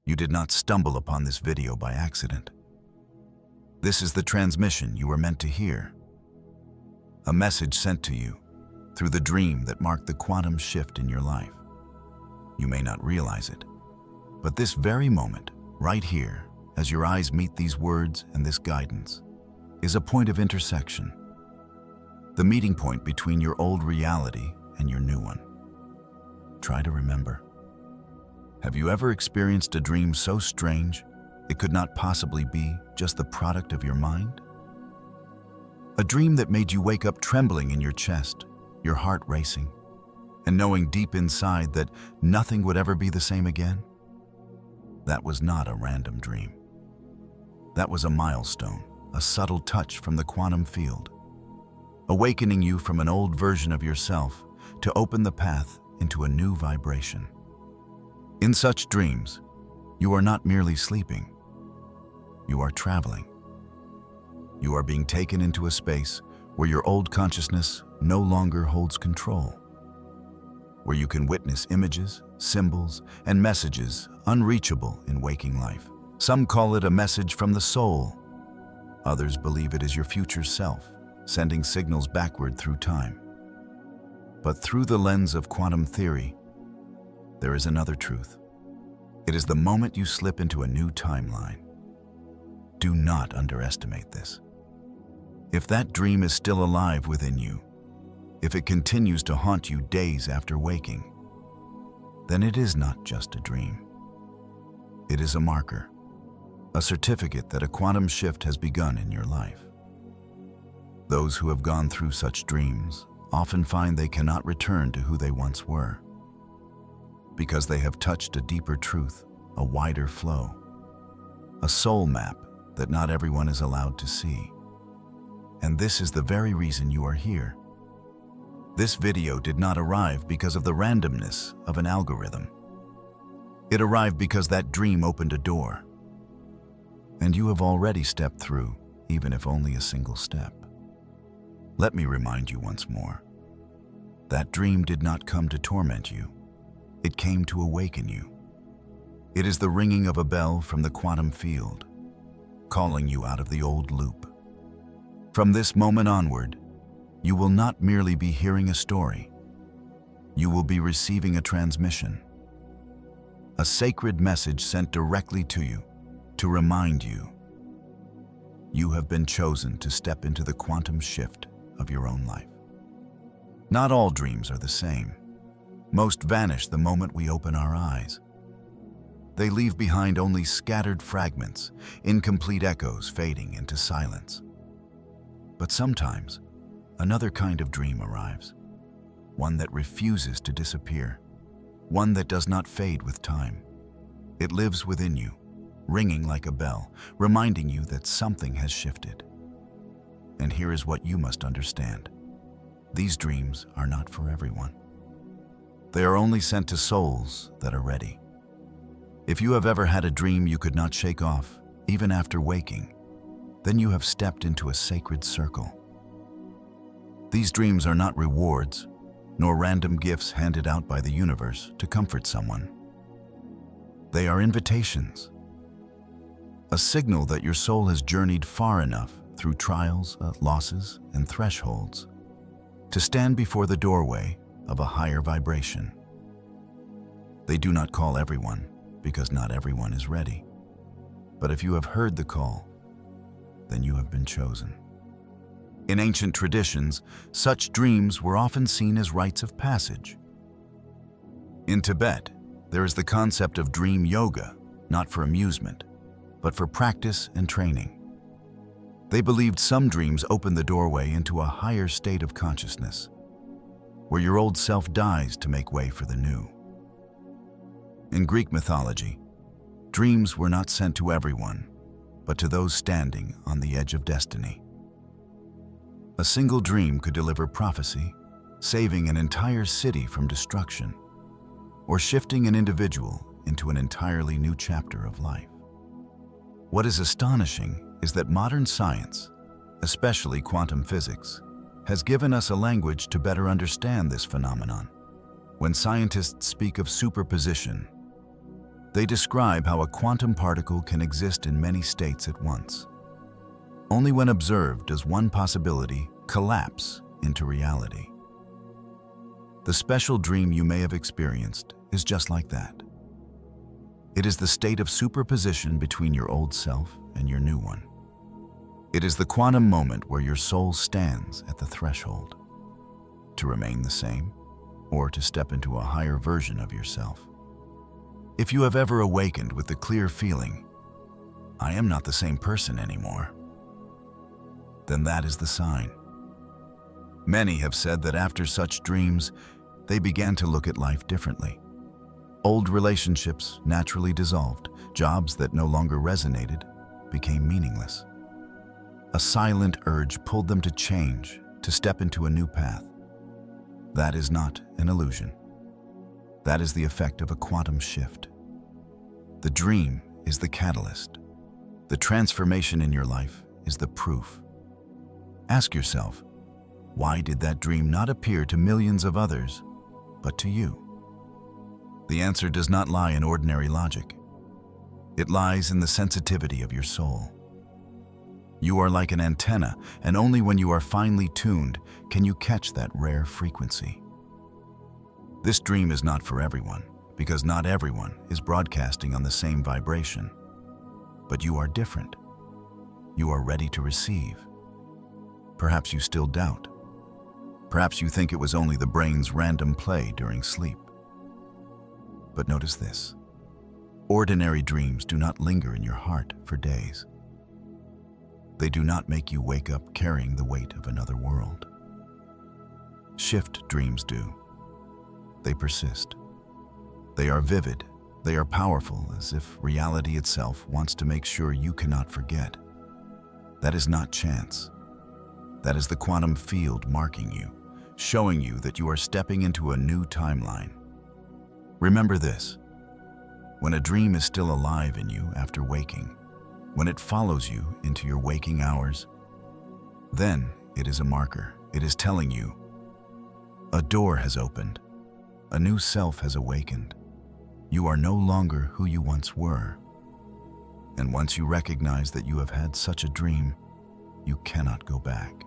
You did not stumble upon this video by accident. This is the transmission you were meant to hear. A message sent to you through the dream that marked the quantum shift in your life. You may not realize it, but this very moment, right here, as your eyes meet these words and this guidance, is a point of intersection. The meeting point between your old reality and your new one. Try to remember. Have you ever experienced a dream so strange it could not possibly be just the product of your mind? A dream that made you wake up trembling in your chest, your heart racing, and knowing deep inside that nothing would ever be the same again? That was not a random dream. That was a milestone, a subtle touch from the quantum field, awakening you from an old version of yourself to open the path into a new vibration. In such dreams, you are not merely sleeping. You are traveling. You are being taken into a space where your old consciousness no longer holds control, where you can witness images, symbols, and messages unreachable in waking life. Some call it a message from the soul. Others believe it is your future self, sending signals backward through time. But through the lens of quantum theory, there is another truth. It is the moment you slip into a new timeline. Do not underestimate this. If that dream is still alive within you, if it continues to haunt you days after waking, then it is not just a dream. It is a marker, a certificate that a quantum shift has begun in your life. Those who have gone through such dreams often find they cannot return to who they once were, because they have touched a deeper truth, a wider flow, a soul map that not everyone is allowed to see. And this is the very reason you are here. This video did not arrive because of the randomness of an algorithm. It arrived because that dream opened a door, and you have already stepped through, even if only a single step. Let me remind you once more. That dream did not come to torment you. It came to awaken you. It is the ringing of a bell from the quantum field, calling you out of the old loop. From this moment onward, you will not merely be hearing a story. You will be receiving a transmission, a sacred message sent directly to you to remind you you have been chosen to step into the quantum shift of your own life. Not all dreams are the same. Most vanish the moment we open our eyes. They leave behind only scattered fragments, incomplete echoes fading into silence. But sometimes, another kind of dream arrives, one that refuses to disappear, one that does not fade with time. It lives within you, ringing like a bell, reminding you that something has shifted. And here is what you must understand. These dreams are not for everyone. They are only sent to souls that are ready. If you have ever had a dream you could not shake off, even after waking, then you have stepped into a sacred circle. These dreams are not rewards, nor random gifts handed out by the universe to comfort someone. They are invitations, a signal that your soul has journeyed far enough through trials, losses, and thresholds to stand before the doorway of a higher vibration. They do not call everyone, because not everyone is ready. But if you have heard the call, then you have been chosen. In ancient traditions, such dreams were often seen as rites of passage. In Tibet, there is the concept of dream yoga, not for amusement, but for practice and training. They believed some dreams opened the doorway into a higher state of consciousness, where your old self dies to make way for the new. In Greek mythology, dreams were not sent to everyone, but to those standing on the edge of destiny. A single dream could deliver prophecy, saving an entire city from destruction, or shifting an individual into an entirely new chapter of life. What is astonishing is that modern science, especially quantum physics, has given us a language to better understand this phenomenon. When scientists speak of superposition, They describe how a quantum particle can exist in many states at once. Only when observed does one possibility collapse into reality. The special dream you may have experienced is just like that. It is the state of superposition between your old self and your new one. It is the quantum moment where your soul stands at the threshold, to remain the same or to step into a higher version of yourself. If you have ever awakened with the clear feeling, "I am not the same person anymore," then that is the sign. Many have said that after such dreams, they began to look at life differently. Old relationships naturally dissolved, jobs that no longer resonated became meaningless. A silent urge pulled them to change, to step into a new path. That is not an illusion. That is the effect of a quantum shift. The dream is the catalyst. The transformation in your life is the proof. Ask yourself, why did that dream not appear to millions of others, but to you? The answer does not lie in ordinary logic. It lies in the sensitivity of your soul. You are like an antenna, and only when you are finely tuned can you catch that rare frequency. This dream is not for everyone, because not everyone is broadcasting on the same vibration. But you are different. You are ready to receive. Perhaps you still doubt. Perhaps you think it was only the brain's random play during sleep. But notice this: ordinary dreams do not linger in your heart for days. They do not make you wake up carrying the weight of another world. Shift dreams do. They persist. They are vivid. They are powerful, as if reality itself wants to make sure you cannot forget. That is not chance. That is the quantum field marking you, showing you that you are stepping into a new timeline. Remember this: when a dream is still alive in you after waking, when it follows you into your waking hours, then it is a marker. It is telling you a door has opened, a new self has awakened. You are no longer who you once were. And once you recognize that you have had such a dream, you cannot go back.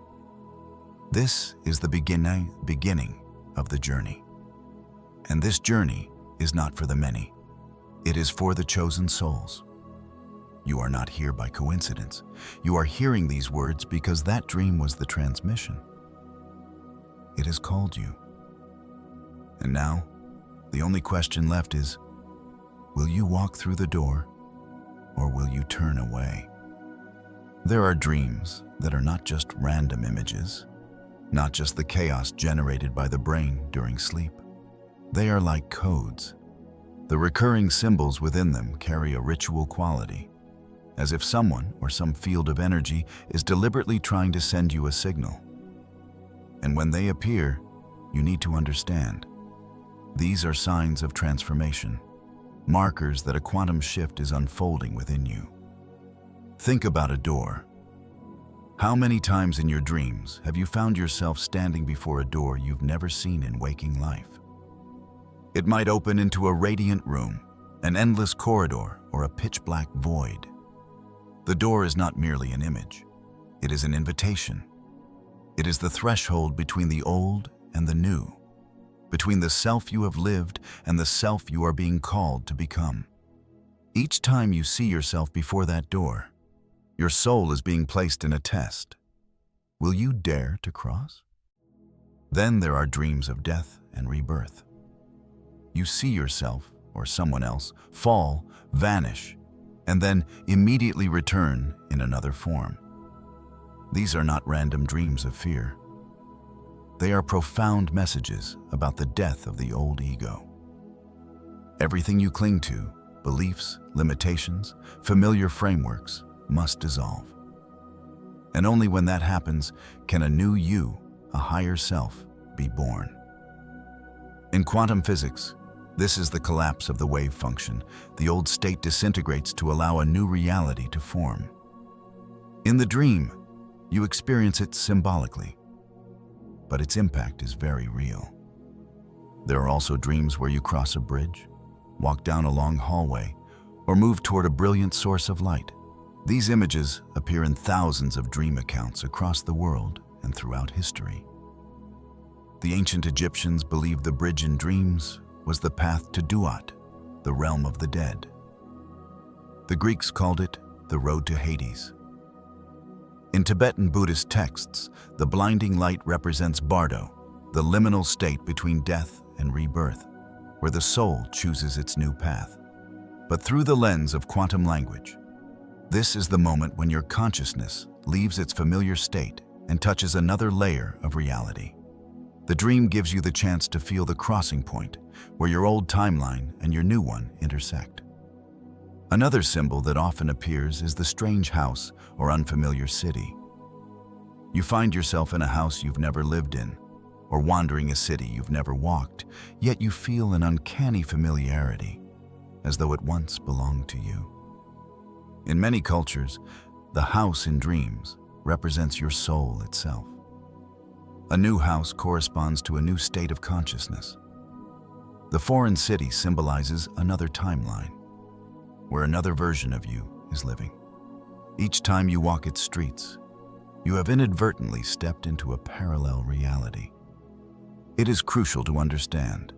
This is the beginning of the journey. And this journey is not for the many. It is for the chosen souls. You are not here by coincidence. You are hearing these words because that dream was the transmission. It has called you. And now, the only question left is, will you walk through the door, or will you turn away? There are dreams that are not just random images, not just the chaos generated by the brain during sleep. They are like codes. The recurring symbols within them carry a ritual quality, as if someone or some field of energy is deliberately trying to send you a signal. And when they appear, you need to understand. These are signs of transformation, markers that a quantum shift is unfolding within you. Think about a door. How many times in your dreams have you found yourself standing before a door you've never seen in waking life? It might open into a radiant room, an endless corridor, or a pitch-black void. The door is not merely an image. It is an invitation. It is the threshold between the old and the new, between the self you have lived and the self you are being called to become. Each time you see yourself before that door, your soul is being placed in a test. Will you dare to cross? Then there are dreams of death and rebirth. You see yourself or someone else fall, vanish, and then immediately return in another form. These are not random dreams of fear. They are profound messages about the death of the old ego. Everything you cling to, beliefs, limitations, familiar frameworks, must dissolve. And only when that happens can a new you, a higher self, be born. In quantum physics, this is the collapse of the wave function. The old state disintegrates to allow a new reality to form. In the dream, you experience it symbolically, but its impact is very real. There are also dreams where you cross a bridge, walk down a long hallway, or move toward a brilliant source of light. These images appear in thousands of dream accounts across the world and throughout history. The ancient Egyptians believed the bridge in dreams was the path to Duat, the realm of the dead. The Greeks called it the road to Hades. In Tibetan Buddhist texts, the blinding light represents Bardo, the liminal state between death and rebirth, where the soul chooses its new path. But through the lens of quantum language, this is the moment when your consciousness leaves its familiar state and touches another layer of reality. The dream gives you the chance to feel the crossing point where your old timeline and your new one intersect. Another symbol that often appears is the strange house or unfamiliar city. You find yourself in a house you've never lived in, or wandering a city you've never walked, yet you feel an uncanny familiarity, as though it once belonged to you. In many cultures, the house in dreams represents your soul itself. A new house corresponds to a new state of consciousness. The foreign city symbolizes another timeline, where another version of you is living. Each time you walk its streets, you have inadvertently stepped into a parallel reality. It is crucial to understand.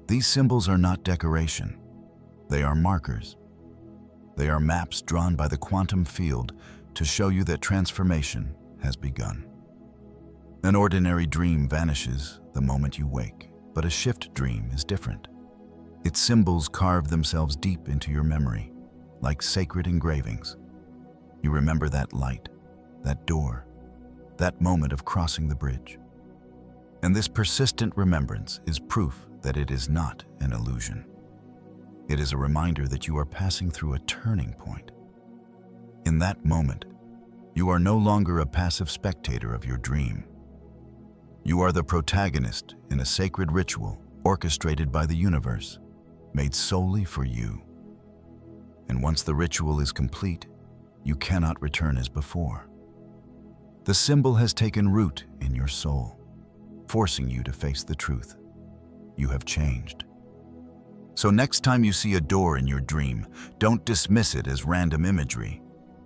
These symbols are not decoration. They are markers. They are maps drawn by the quantum field to show you that transformation has begun. An ordinary dream vanishes the moment you wake, but a shift dream is different. Its symbols carve themselves deep into your memory, like sacred engravings. You remember that light, that door, that moment of crossing the bridge. And this persistent remembrance is proof that it is not an illusion. It is a reminder that you are passing through a turning point. In that moment, you are no longer a passive spectator of your dream. You are the protagonist in a sacred ritual orchestrated by the universe, made solely for you. And once the ritual is complete, you cannot return as before. The symbol has taken root in your soul, forcing you to face the truth. You have changed. So next time you see a door in your dream, don't dismiss it as random imagery.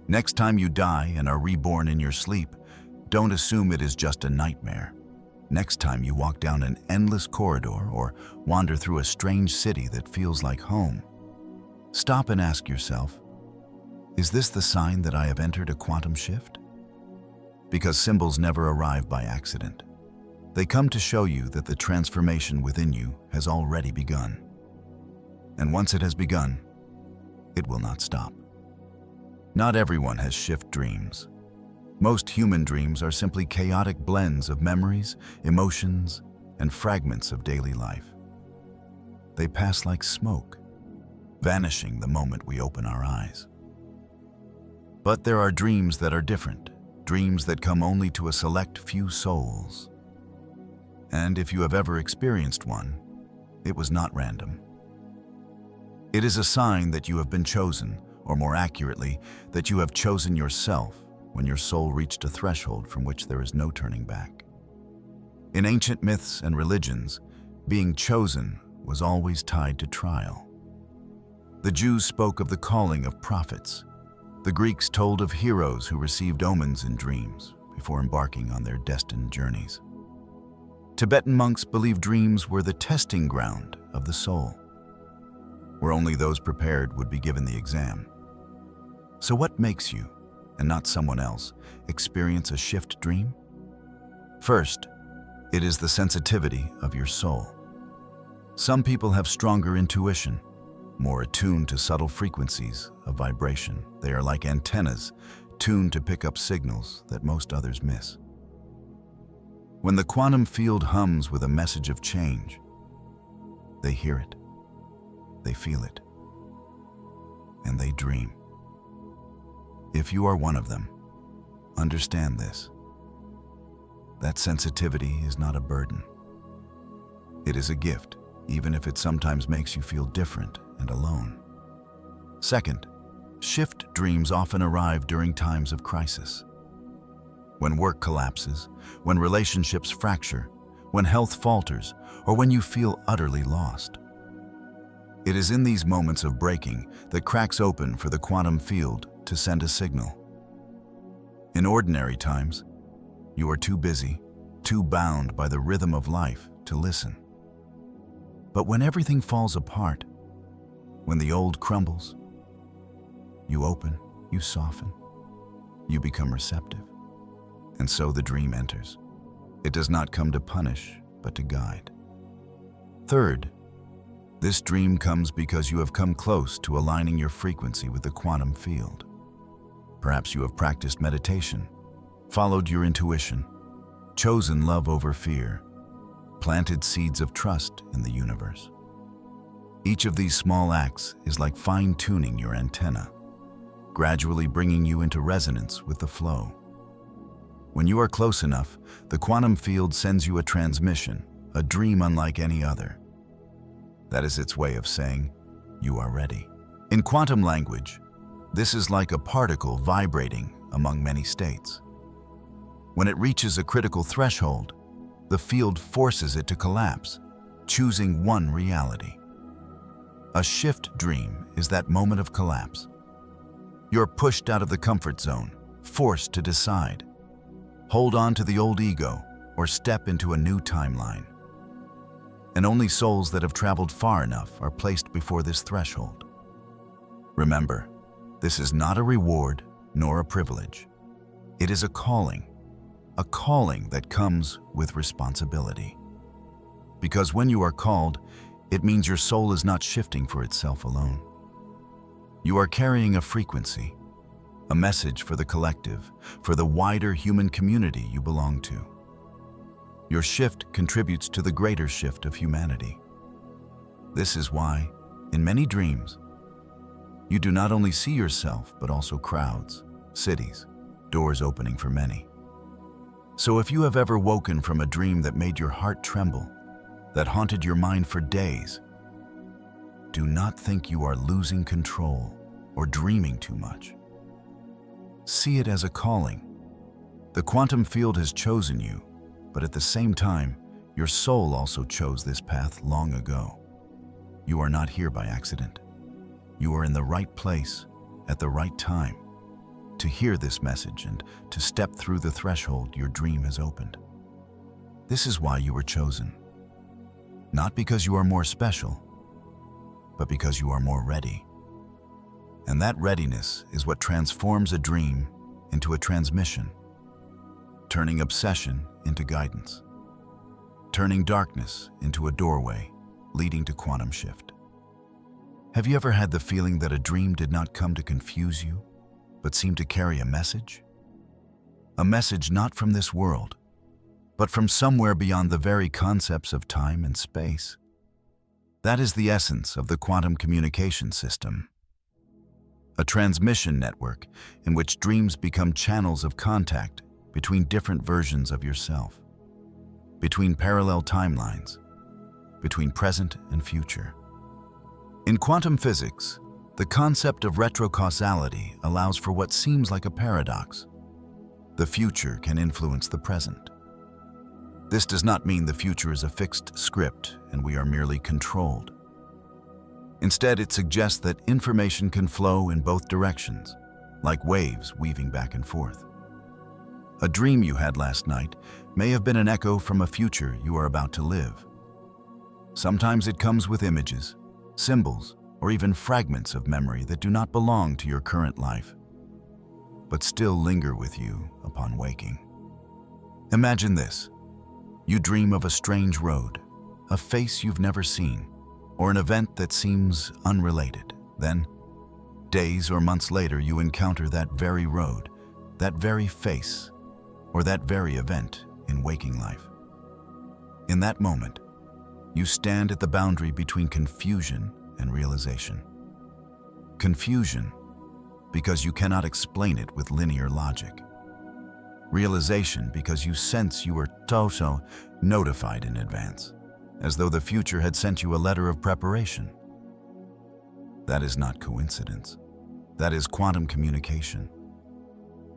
Next time you die and are reborn in your sleep, don't assume it is just a nightmare. Next time you walk down an endless corridor or wander through a strange city that feels like home, stop and ask yourself, is this the sign that I have entered a quantum shift? Because symbols never arrive by accident. They come to show you that the transformation within you has already begun. And once it has begun, it will not stop. Not everyone has shift dreams. Most human dreams are simply chaotic blends of memories, emotions, and fragments of daily life. They pass like smoke, vanishing the moment we open our eyes. But there are dreams that are different, dreams that come only to a select few souls. And if you have ever experienced one, it was not random. It is a sign that you have been chosen, or more accurately, that you have chosen yourself when your soul reached a threshold from which there is no turning back. In ancient myths and religions, being chosen was always tied to trial. The Jews spoke of the calling of prophets. The Greeks told of heroes who received omens in dreams before embarking on their destined journeys. Tibetan monks believed dreams were the testing ground of the soul, where only those prepared would be given the exam. So what makes you, and not someone else, experience a shift dream? First, it is the sensitivity of your soul. Some people have stronger intuition, more attuned to subtle frequencies of vibration. They are like antennas, tuned to pick up signals that most others miss. When the quantum field hums with a message of change, they hear it, they feel it, and they dream. If you are one of them, understand this. That sensitivity is not a burden. It is a gift, even if it sometimes makes you feel different and alone. Second, shift dreams often arrive during times of crisis. When work collapses, when relationships fracture, when health falters, or when you feel utterly lost. It is in these moments of breaking that cracks open for the quantum field to send a signal. In ordinary times, you are too busy, too bound by the rhythm of life to listen. But when everything falls apart, when the old crumbles, you open, you soften, you become receptive. And so the dream enters. It does not come to punish, but to guide. Third, this dream comes because you have come close to aligning your frequency with the quantum field. Perhaps you have practiced meditation, followed your intuition, chosen love over fear, planted seeds of trust in the universe. Each of these small acts is like fine-tuning your antenna, gradually bringing you into resonance with the flow. When you are close enough, the quantum field sends you a transmission, a dream unlike any other. That is its way of saying, you are ready. In quantum language, this is like a particle vibrating among many states. When it reaches a critical threshold, the field forces it to collapse, choosing one reality. A shift dream is that moment of collapse. You're pushed out of the comfort zone, forced to decide. Hold on to the old ego or step into a new timeline. And only souls that have traveled far enough are placed before this threshold. Remember, this is not a reward nor a privilege. It is a calling that comes with responsibility. Because when you are called, it means your soul is not shifting for itself alone. You are carrying a frequency, a message for the collective, for the wider human community you belong to. Your shift contributes to the greater shift of humanity. This is why, in many dreams, you do not only see yourself, but also crowds, cities, doors opening for many. So if you have ever woken from a dream that made your heart tremble, that haunted your mind for days, do not think you are losing control or dreaming too much. See it as a calling. The quantum field has chosen you, but at the same time, your soul also chose this path long ago. You are not here by accident. You are in the right place at the right time to hear this message and to step through the threshold your dream has opened. This is why you were chosen. Not because you are more special, but because you are more ready. And that readiness is what transforms a dream into a transmission, turning obsession into guidance, turning darkness into a doorway leading to quantum shift. Have you ever had the feeling that a dream did not come to confuse you, but seemed to carry a message? A message not from this world, but from somewhere beyond the very concepts of time and space. That is the essence of the quantum communication system. A transmission network in which dreams become channels of contact between different versions of yourself, between parallel timelines, between present and future. In quantum physics, the concept of retrocausality allows for what seems like a paradox. The future can influence the present. This does not mean the future is a fixed script and we are merely controlled. Instead, it suggests that information can flow in both directions, like waves weaving back and forth. A dream you had last night may have been an echo from a future you are about to live. Sometimes it comes with images, symbols, or even fragments of memory that do not belong to your current life, but still linger with you upon waking. Imagine this. You dream of a strange road, a face you've never seen, or an event that seems unrelated. Then, days or months later, you encounter that very road, that very face, or that very event in waking life. In that moment, you stand at the boundary between confusion and realization. Confusion, because you cannot explain it with linear logic. Realization, because you sense you were so notified in advance, as though the future had sent you a letter of preparation. That is not coincidence. That is quantum communication.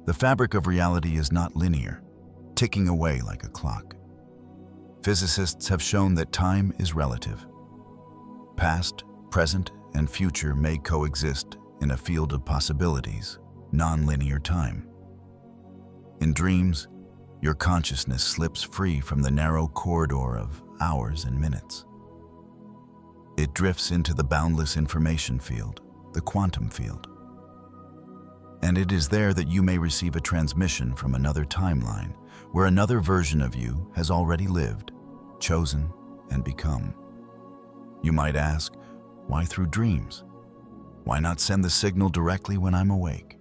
The fabric of reality is not linear, ticking away like a clock. Physicists have shown that time is relative. Past, present and future may coexist in a field of possibilities, non-linear time. In dreams, your consciousness slips free from the narrow corridor of hours and minutes. It drifts into the boundless information field, the quantum field. And it is there that you may receive a transmission from another timeline, where another version of you has already lived, chosen, and become. You might ask, why through dreams? Why not send the signal directly when I'm awake?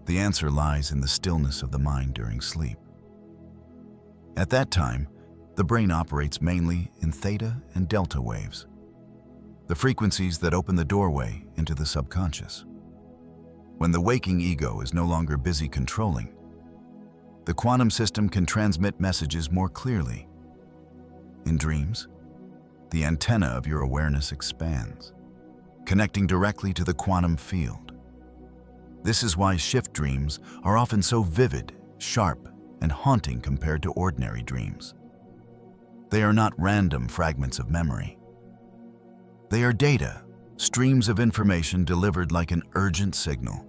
The answer lies in the stillness of the mind during sleep. At that time, the brain operates mainly in theta and delta waves, the frequencies that open the doorway into the subconscious. When the waking ego is no longer busy controlling, the quantum system can transmit messages more clearly. In dreams, the antenna of your awareness expands, connecting directly to the quantum field. This is why shift dreams are often so vivid, sharp, and haunting compared to ordinary dreams. They are not random fragments of memory. They are data, streams of information delivered like an urgent signal.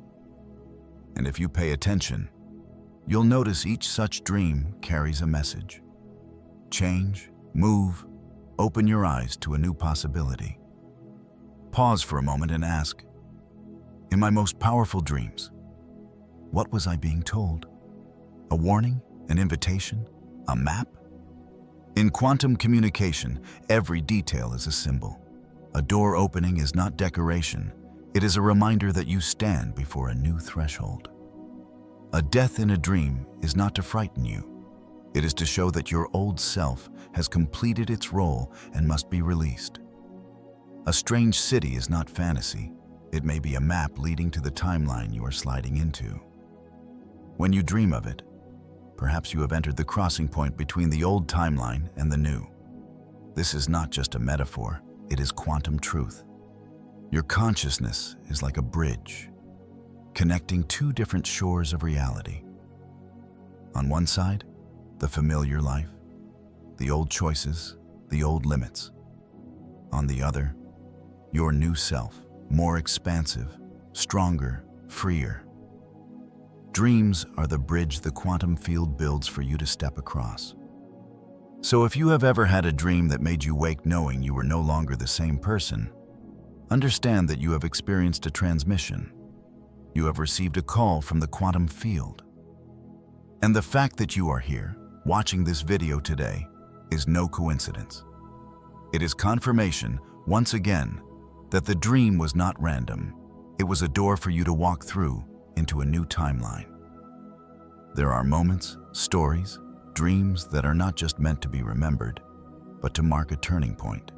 And if you pay attention, you'll notice each such dream carries a message. Change, move, open your eyes to a new possibility. Pause for a moment and ask, in my most powerful dreams, what was I being told? A warning? An invitation? A map? In quantum communication, every detail is a symbol. A door opening is not decoration. It is a reminder that you stand before a new threshold. A death in a dream is not to frighten you. It is to show that your old self has completed its role and must be released. A strange city is not fantasy. It may be a map leading to the timeline you are sliding into. When you dream of it, perhaps you have entered the crossing point between the old timeline and the new. This is not just a metaphor, it is quantum truth. Your consciousness is like a bridge, connecting two different shores of reality. On one side, the familiar life, the old choices, the old limits. On the other, your new self, more expansive, stronger, freer. Dreams are the bridge the quantum field builds for you to step across. So if you have ever had a dream that made you wake knowing you were no longer the same person, understand that you have experienced a transmission. You have received a call from the quantum field. And the fact that you are here, watching this video today, is no coincidence. It is confirmation, once again, that the dream was not random. It was a door for you to walk through into a new timeline. There are moments, stories, dreams that are not just meant to be remembered, but to mark a turning point.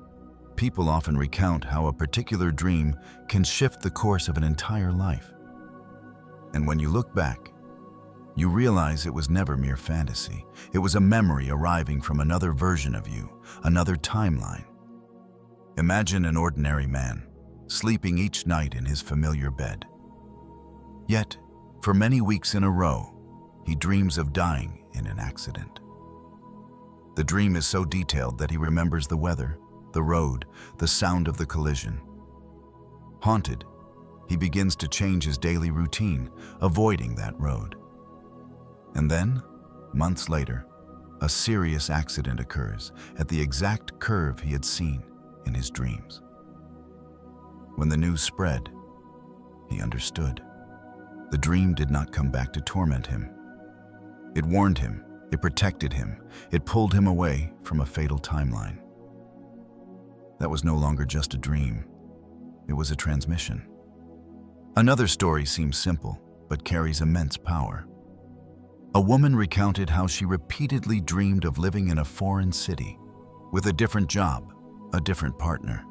People often recount how a particular dream can shift the course of an entire life. And when you look back, you realize it was never mere fantasy. It was a memory arriving from another version of you, another timeline. Imagine an ordinary man, sleeping each night in his familiar bed. Yet, for many weeks in a row, he dreams of dying in an accident. The dream is so detailed that he remembers the weather, the road, the sound of the collision. Haunted, he begins to change his daily routine, avoiding that road. And then, months later, a serious accident occurs at the exact curve he had seen in his dreams. When the news spread, he understood. The dream did not come back to torment him. It warned him, it protected him, it pulled him away from a fatal timeline. That was no longer just a dream, it was a transmission. Another story seems simple, but carries immense power. A woman recounted how she repeatedly dreamed of living in a foreign city, with a different job, a different partner.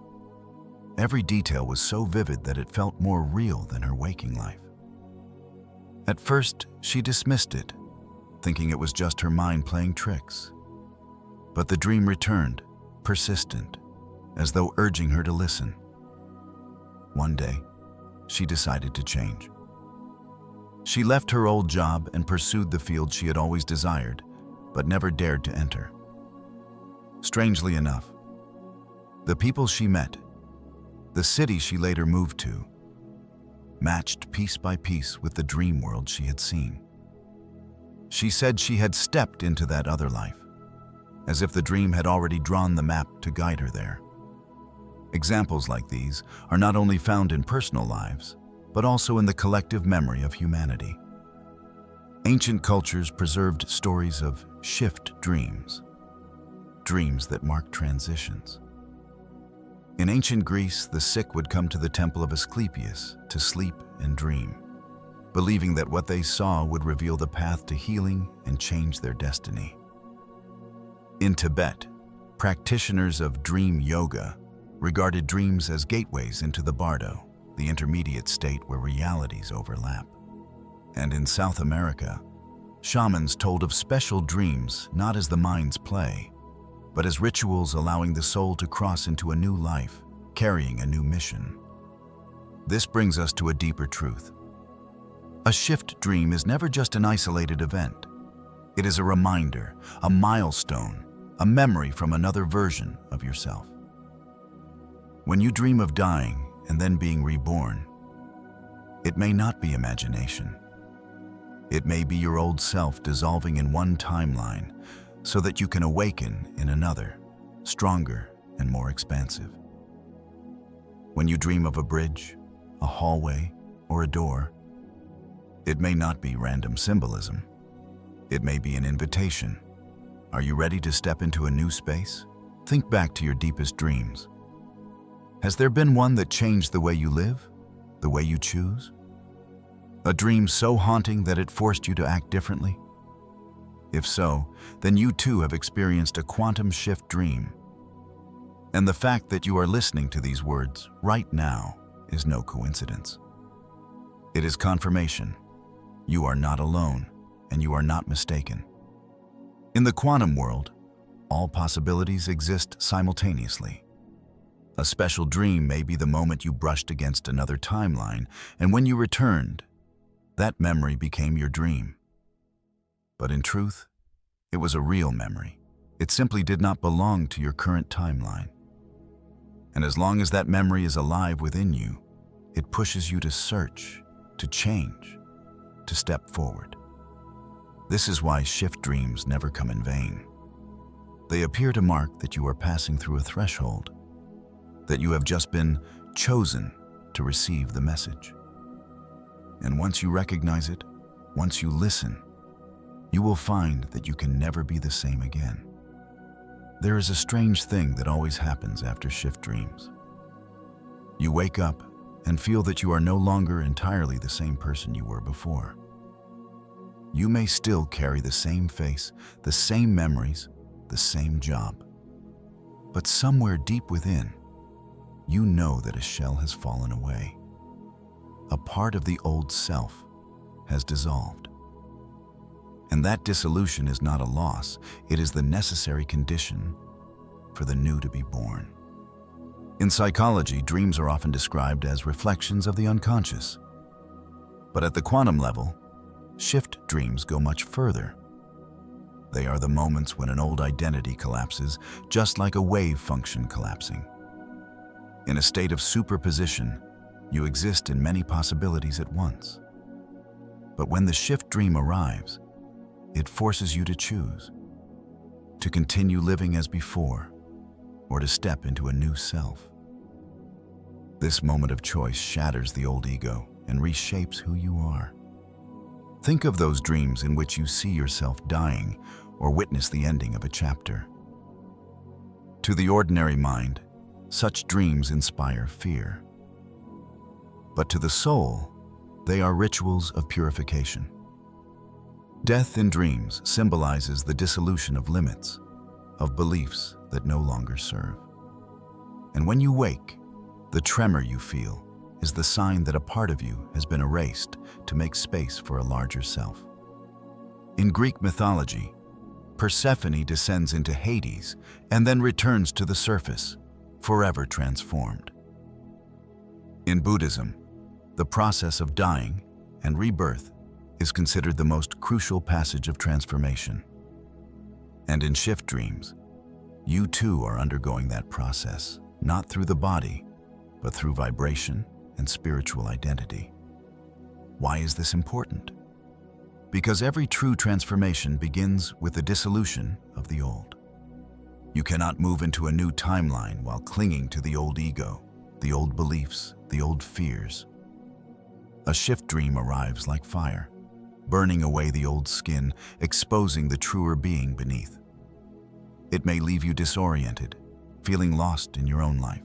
Every detail was so vivid that it felt more real than her waking life. At first, she dismissed it, thinking it was just her mind playing tricks. But the dream returned, persistent, as though urging her to listen. One day, she decided to change. She left her old job and pursued the field she had always desired, but never dared to enter. Strangely enough, the people she met The city she later moved to matched piece by piece with the dream world she had seen. She said she had stepped into that other life, as if the dream had already drawn the map to guide her there. Examples like these are not only found in personal lives, but also in the collective memory of humanity. Ancient cultures preserved stories of shift dreams, dreams that mark transitions. In ancient Greece, the sick would come to the temple of Asclepius to sleep and dream, believing that what they saw would reveal the path to healing and change their destiny. In Tibet, practitioners of dream yoga regarded dreams as gateways into the bardo, the intermediate state where realities overlap. And in South America, shamans told of special dreams not as the mind's play, but as rituals allowing the soul to cross into a new life, carrying a new mission. This brings us to a deeper truth. A shift dream is never just an isolated event. It is a reminder, a milestone, a memory from another version of yourself. When you dream of dying and then being reborn, it may not be imagination. It may be your old self dissolving in one timeline so that you can awaken in another, stronger and more expansive. When you dream of a bridge, a hallway, or a door, it may not be random symbolism. It may be an invitation. Are you ready to step into a new space? Think back to your deepest dreams. Has there been one that changed the way you live, the way you choose? A dream so haunting that it forced you to act differently? If so, then you too have experienced a quantum shift dream. And the fact that you are listening to these words right now is no coincidence. It is confirmation. You are not alone, and you are not mistaken. In the quantum world, all possibilities exist simultaneously. A special dream may be the moment you brushed against another timeline, and when you returned, that memory became your dream. But in truth, it was a real memory. It simply did not belong to your current timeline. And as long as that memory is alive within you, it pushes you to search, to change, to step forward. This is why shift dreams never come in vain. They appear to mark that you are passing through a threshold, that you have just been chosen to receive the message. And once you recognize it, once you listen, you will find that you can never be the same again. There is a strange thing that always happens after shift dreams. You wake up and feel that you are no longer entirely the same person you were before. You may still carry the same face, the same memories, the same job. But somewhere deep within, you know that a shell has fallen away. A part of the old self has dissolved. And that dissolution is not a loss, it is the necessary condition for the new to be born. In psychology, dreams are often described as reflections of the unconscious. But at the quantum level, shift dreams go much further. They are the moments when an old identity collapses, just like a wave function collapsing. In a state of superposition, you exist in many possibilities at once. But when the shift dream arrives, it forces you to choose, to continue living as before, or to step into a new self. This moment of choice shatters the old ego and reshapes who you are. Think of those dreams in which you see yourself dying or witness the ending of a chapter. To the ordinary mind, such dreams inspire fear. But to the soul, they are rituals of purification. Death in dreams symbolizes the dissolution of limits, of beliefs that no longer serve. And when you wake, the tremor you feel is the sign that a part of you has been erased to make space for a larger self. In Greek mythology, Persephone descends into Hades and then returns to the surface, forever transformed. In Buddhism, the process of dying and rebirth is considered the most crucial passage of transformation. And in shift dreams, you too are undergoing that process, not through the body, but through vibration and spiritual identity. Why is this important? Because every true transformation begins with the dissolution of the old. You cannot move into a new timeline while clinging to the old ego, the old beliefs, the old fears. A shift dream arrives like fire, burning away the old skin, exposing the truer being beneath. It may leave you disoriented, feeling lost in your own life.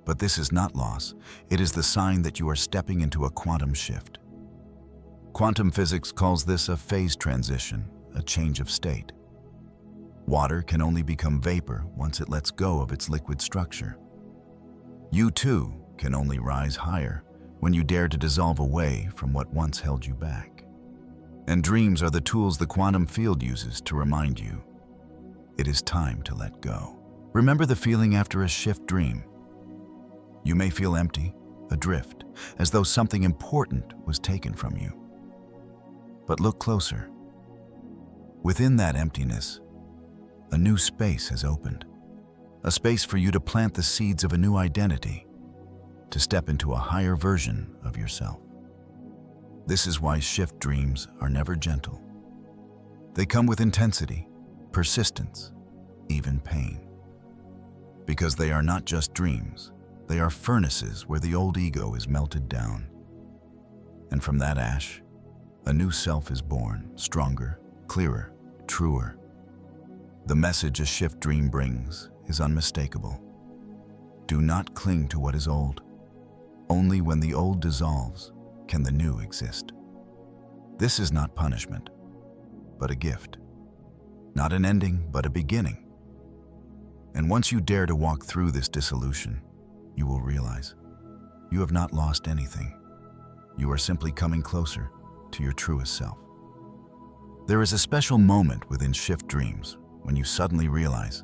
But this is not loss, it is the sign that you are stepping into a quantum shift. Quantum physics calls this a phase transition, a change of state. Water can only become vapor once it lets go of its liquid structure. You too can only rise higher when you dare to dissolve away from what once held you back. And dreams are the tools the quantum field uses to remind you it is time to let go. Remember the feeling after a shift dream. You may feel empty, adrift, as though something important was taken from you. But look closer. Within that emptiness, a new space has opened. A space for you to plant the seeds of a new identity, to step into a higher version of yourself. This is why shift dreams are never gentle. They come with intensity, persistence, even pain. Because they are not just dreams, they are furnaces where the old ego is melted down. And from that ash, a new self is born, stronger, clearer, truer. The message a shift dream brings is unmistakable. Do not cling to what is old. Only when the old dissolves can the new exist. This is not punishment, but a gift. Not an ending, but a beginning. And once you dare to walk through this dissolution, you will realize you have not lost anything. You are simply coming closer to your truest self. There is a special moment within shift dreams when you suddenly realize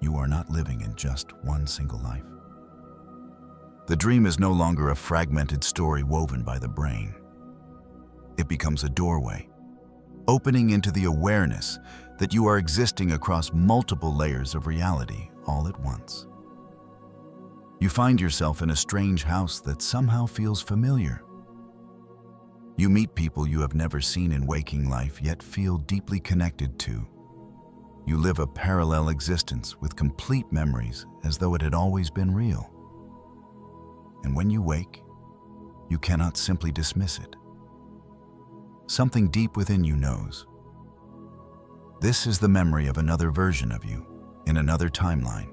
you are not living in just one single life. The dream is no longer a fragmented story woven by the brain. It becomes a doorway, opening into the awareness that you are existing across multiple layers of reality all at once. You find yourself in a strange house that somehow feels familiar. You meet people you have never seen in waking life yet feel deeply connected to. You live a parallel existence with complete memories as though it had always been real. And when you wake, you cannot simply dismiss it. Something deep within you knows. This is the memory of another version of you, in another timeline.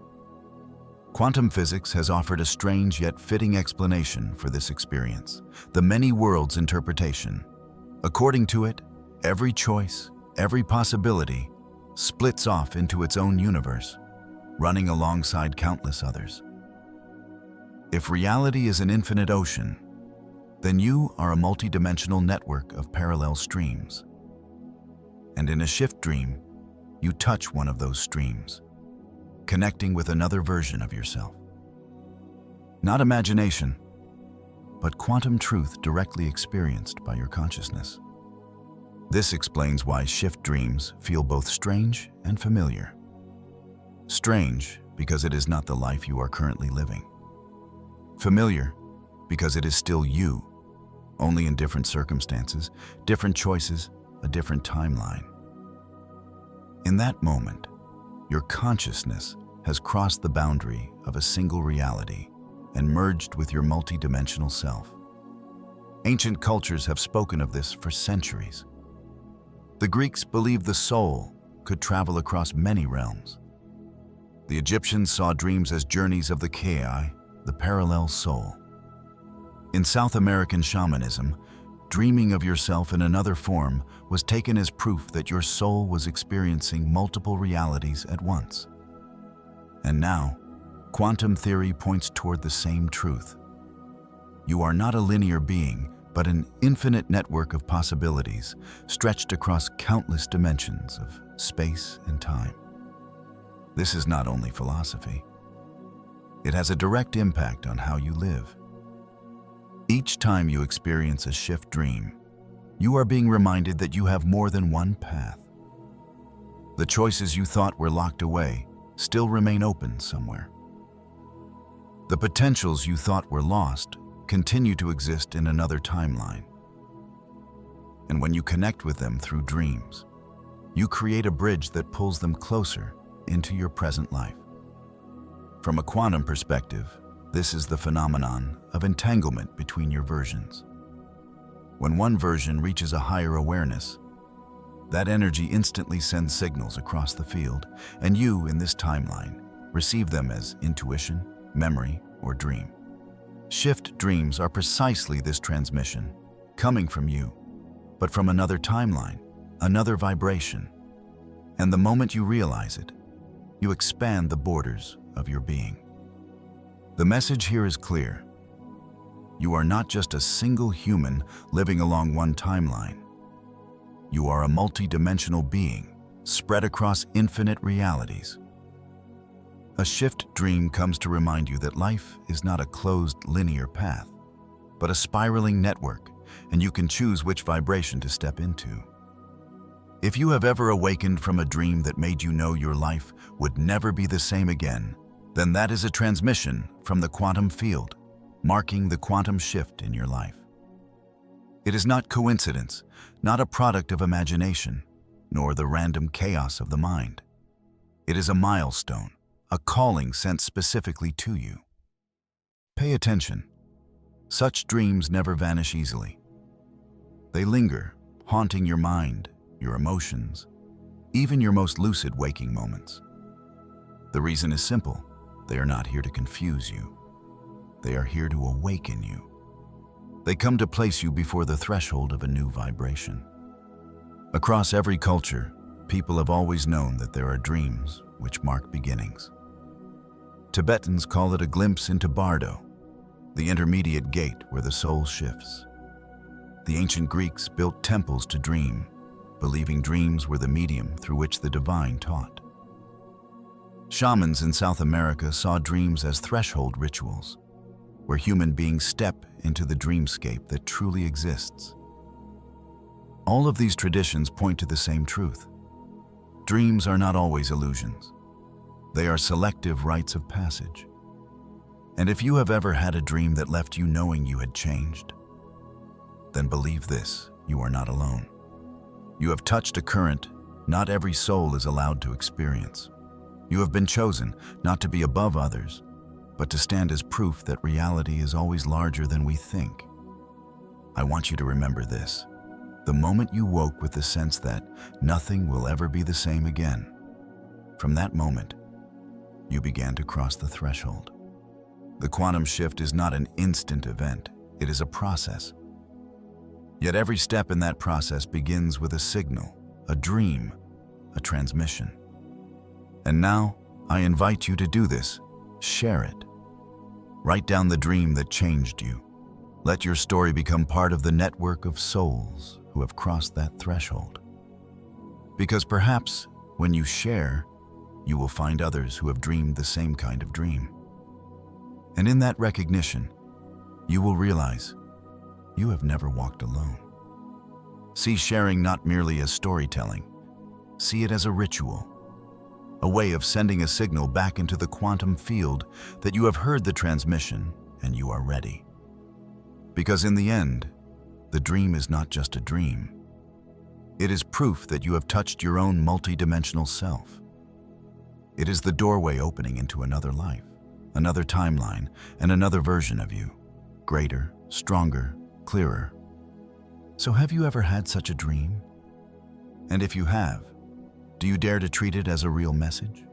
Quantum physics has offered a strange yet fitting explanation for this experience, the many worlds interpretation. According to it, every choice, every possibility, splits off into its own universe, running alongside countless others. If reality is an infinite ocean, then you are a multidimensional network of parallel streams. And in a shift dream, you touch one of those streams, connecting with another version of yourself. Not imagination, but quantum truth directly experienced by your consciousness. This explains why shift dreams feel both strange and familiar. Strange because it is not the life you are currently living. Familiar because it is still you, only in different circumstances, different choices, a different timeline. In that moment, your consciousness has crossed the boundary of a single reality and merged with your multidimensional self. Ancient cultures have spoken of this for centuries. The Greeks believed the soul could travel across many realms. The Egyptians saw dreams as journeys of the Kai, the parallel soul. In South American shamanism, dreaming of yourself in another form was taken as proof that your soul was experiencing multiple realities at once. And now, quantum theory points toward the same truth. You are not a linear being, but an infinite network of possibilities stretched across countless dimensions of space and time. This is not only philosophy. It has a direct impact on how you live. Each time you experience a shift dream, you are being reminded that you have more than one path. The choices you thought were locked away still remain open somewhere. The potentials you thought were lost continue to exist in another timeline. And when you connect with them through dreams, you create a bridge that pulls them closer into your present life. From a quantum perspective, this is the phenomenon of entanglement between your versions. When one version reaches a higher awareness, that energy instantly sends signals across the field, and you, in this timeline, receive them as intuition, memory, or dream. Shift dreams are precisely this transmission, coming from you, but from another timeline, another vibration. And the moment you realize it, you expand the borders of your being. The message here is clear. You are not just a single human living along one timeline. You are a multidimensional being, spread across infinite realities. A shift dream comes to remind you that life is not a closed linear path, but a spiraling network, and you can choose which vibration to step into. If you have ever awakened from a dream that made you know your life would never be the same again, then that is a transmission from the quantum field, marking the quantum shift in your life. It is not coincidence, not a product of imagination, nor the random chaos of the mind. It is a milestone, a calling sent specifically to you. Pay attention. Such dreams never vanish easily. They linger, haunting your mind, your emotions, even your most lucid waking moments. The reason is simple. They are not here to confuse you. They are here to awaken you. They come to place you before the threshold of a new vibration. Across every culture, people have always known that there are dreams which mark beginnings. Tibetans call it a glimpse into Bardo, the intermediate gate where the soul shifts. The ancient Greeks built temples to dream, believing dreams were the medium through which the divine taught. Shamans in South America saw dreams as threshold rituals, where human beings step into the dreamscape that truly exists. All of these traditions point to the same truth. Dreams are not always illusions. They are selective rites of passage. And if you have ever had a dream that left you knowing you had changed, then believe this, you are not alone. You have touched a current not every soul is allowed to experience. You have been chosen not to be above others, but to stand as proof that reality is always larger than we think. I want you to remember this. The moment you woke with the sense that nothing will ever be the same again, from that moment, you began to cross the threshold. The quantum shift is not an instant event, it is a process. Yet every step in that process begins with a signal, a dream, a transmission. And now, I invite you to do this. Share it. Write down the dream that changed you. Let your story become part of the network of souls who have crossed that threshold. Because perhaps, when you share, you will find others who have dreamed the same kind of dream. And in that recognition, you will realize you have never walked alone. See sharing not merely as storytelling. See it as a ritual, a way of sending a signal back into the quantum field that you have heard the transmission and you are ready. Because in the end, the dream is not just a dream. It is proof that you have touched your own multidimensional self. It is the doorway opening into another life, another timeline, and another version of you, greater, stronger, clearer. So have you ever had such a dream? And if you have, do you dare to treat it as a real message?